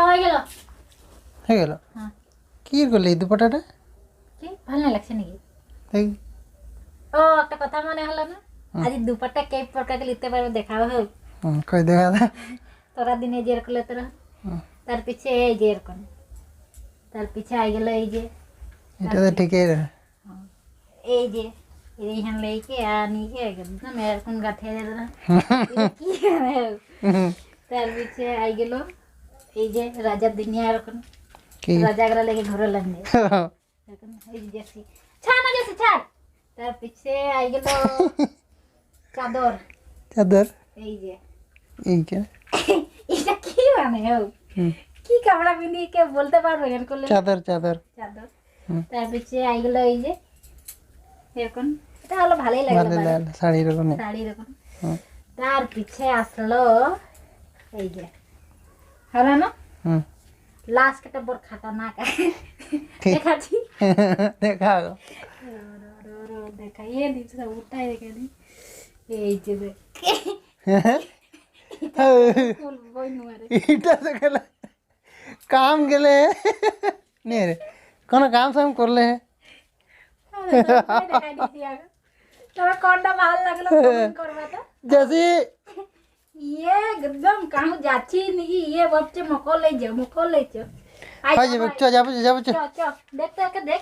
হয়ে গেল হয়ে গেল। হ্যাঁ কি করলে এই দুপাটাটা? কি ভালো না লাগছে নাকি? এই ও একটা কথা মনে হলো না, আজ দুপাট্টা কে প্রকারকে নিতে পারবে দেখাও হোক। কই দেখা দে। তোরা দিনে যে এরকম তোরা তার পিছে এই যে এরকম, তার পিছে আই গেল এই যে এটা তো ঠিকই রে। এই যে এইখান লেকে আনিকে একদম এরকম গাঁথে দিল কি হবে? তার পিছে আই গেল এই যে রাজার দুনিয়া এরকম, কি রাজাগরা লেগে ঘরে লাগবে এরকম এই যে জেসি ছাড় না জেসি ছাড়। তার পিছে আই গেল চাদর, চাদর এই যে এই কে এটা কি মানে কি কাপড়া পিন্ধি কে বলতে পারবে এর করলে? চাদর চাদর চাদর। তার পিছে আই গেল এই যে এরকম, এটা হলো ভালোই ভালো লাগলো লাগলো শাড়ি এরকম। শাড়ি এরকম। তার পিছে আসলো এই যে হলো না হুম লাস্ট একটা বড় খাতারনাক দেখাচ্ছি, দেখাও। দেখাইয়ে দিচ্ছে উঠাই দেখে দি এই যে দেখ ফুল বই নুয়ারে এটা তো গেলে কাম গেলে নে রে কোনো কাম সাম করলে দেখাই দিছি আগে। তোমার কোনটা ভালো লাগলো কমেন্ট করবা তো। जैसे ये एकदम कहाँ जाची नहीं, ये बच्चे मको ले जाओ, मको ले जाओ। हाय जी बच्चा जा बच्चा चो चो देख तो के देख